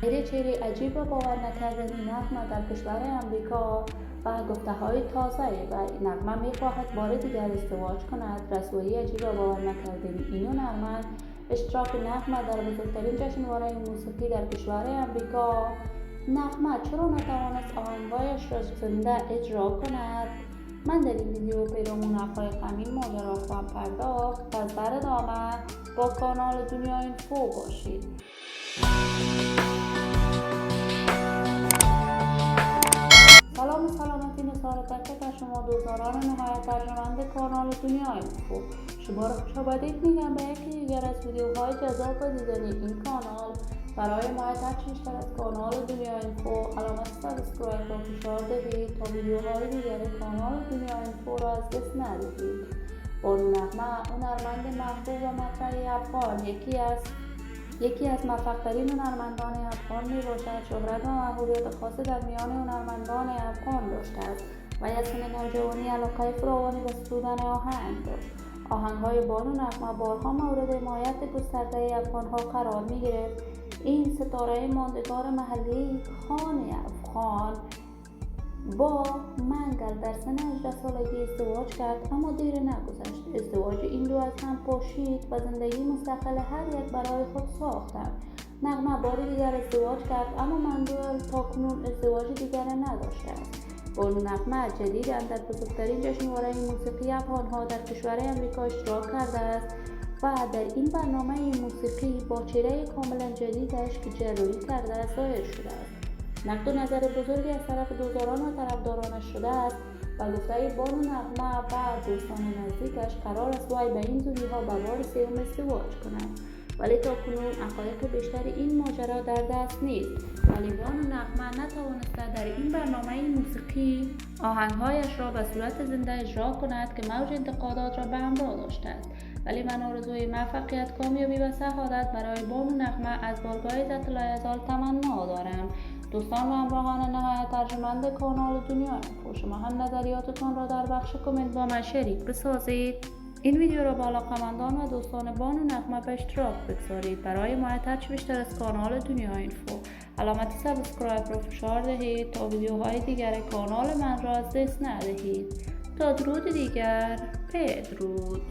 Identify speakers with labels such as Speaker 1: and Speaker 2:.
Speaker 1: چهره عجیب و باور نکردنی نغمه در کشور امریکا و گفته‌های تازه و نغمه می‌خواهد بار دیگر ازدواج کند. رسوایی عجیب و باور نکردنی این هنرمند اشتراک نغمه در بزرگترین جشنواره موسیقی در کشور امریکا. نغمه چرا نتوانست آهنگهایش را زنده اجرا کند؟ من در این ویدیو پیرامون حقایق همین ماجرا خواهم پرداخت. پس در ادامه با کانال دنیا اینفو باشید. سلام و سلامتی نثار تک شما دوستداران نهایت ارجمند کانال دنیا اینفو. شما را خوش آمدید میگم به یکی دیگر از ویدیوهای جذاب و دیدنی این کانال. برای حمایت بیشتر از کانال دنیا اینفو علامت سابسکرایب را فشار دهید تا ویدیوهای دیگر کانال دنیا اینفو را از دست ندهید. بانو نغمه هنرمند محبوب و مطرح افغان یکی از موفق‌ترین هنرمندان افغان میباشد. شهرت و محبوبیت خاصی در میان هنرمندان افغان داشته است و از سن نوجوانی علاقه فراوانی به سرودن آهنگ داشت. آهنگ‌های بانو نغمه بارها مورد حمایت گسترده افغان‌ها قرار می‌گرفت. این ستاره ماندگار محلی خان افغان با منگل در سن 18 سالگی ازدواج کرد، اما دیر نگذشت. ازدواج این دو از هم پاشید و زندگی مستقل هر یک برای خود ساختند. نغمه بار دیگر ازدواج کرد، اما منگل تاکنون ازدواج دیگر نداشته است. بانو نغمه جدیداً در بزرگترین جشنواره موسیقی افغان‌ها در کشور امریکا اشتراک کرده است و در این برنامه موسیقی با چهره کاملا جدیدش که جلوه‌ای کرده ظاهر شده است. نقد و نظر بزرگی از طرف دوستداران و طرفدارانش شده است و گفته بانو نغمه و دوستان نزدیکش قرار است وی به این زودی‌ها به بار سوم ازدواج کنند، ولی تاکنون حقایق بیشتر این ماجرا در دست نیست. ولی بانو نغمه نتوانسته در این برنامه موسیقی آهنگهایش را به صورت زنده اجرا کند که موج انتقادات را به همراه داشته است. ولی من آرزوی موفقیت، کامیابی و سعادت برای بانو نغمه از بارگاه عزت الایزال تمنا دارم. دوستان و همراهان نهایت ارجمند کانال دنیا اینفو، شما هم نظریاتتان را در بخش کامنت با من شریک بسازید. این ویدیو را با علاقه‌مندان و دوستان بانو نغمه به اشتراک بگذارید. برای حمایت بیشتر از کانال دنیا اینفو علامت سابسکرایب را فشار دهید تا ویدیوهای دیگر کانال من را از دست ندهید. تا درود دیگر، بدرود.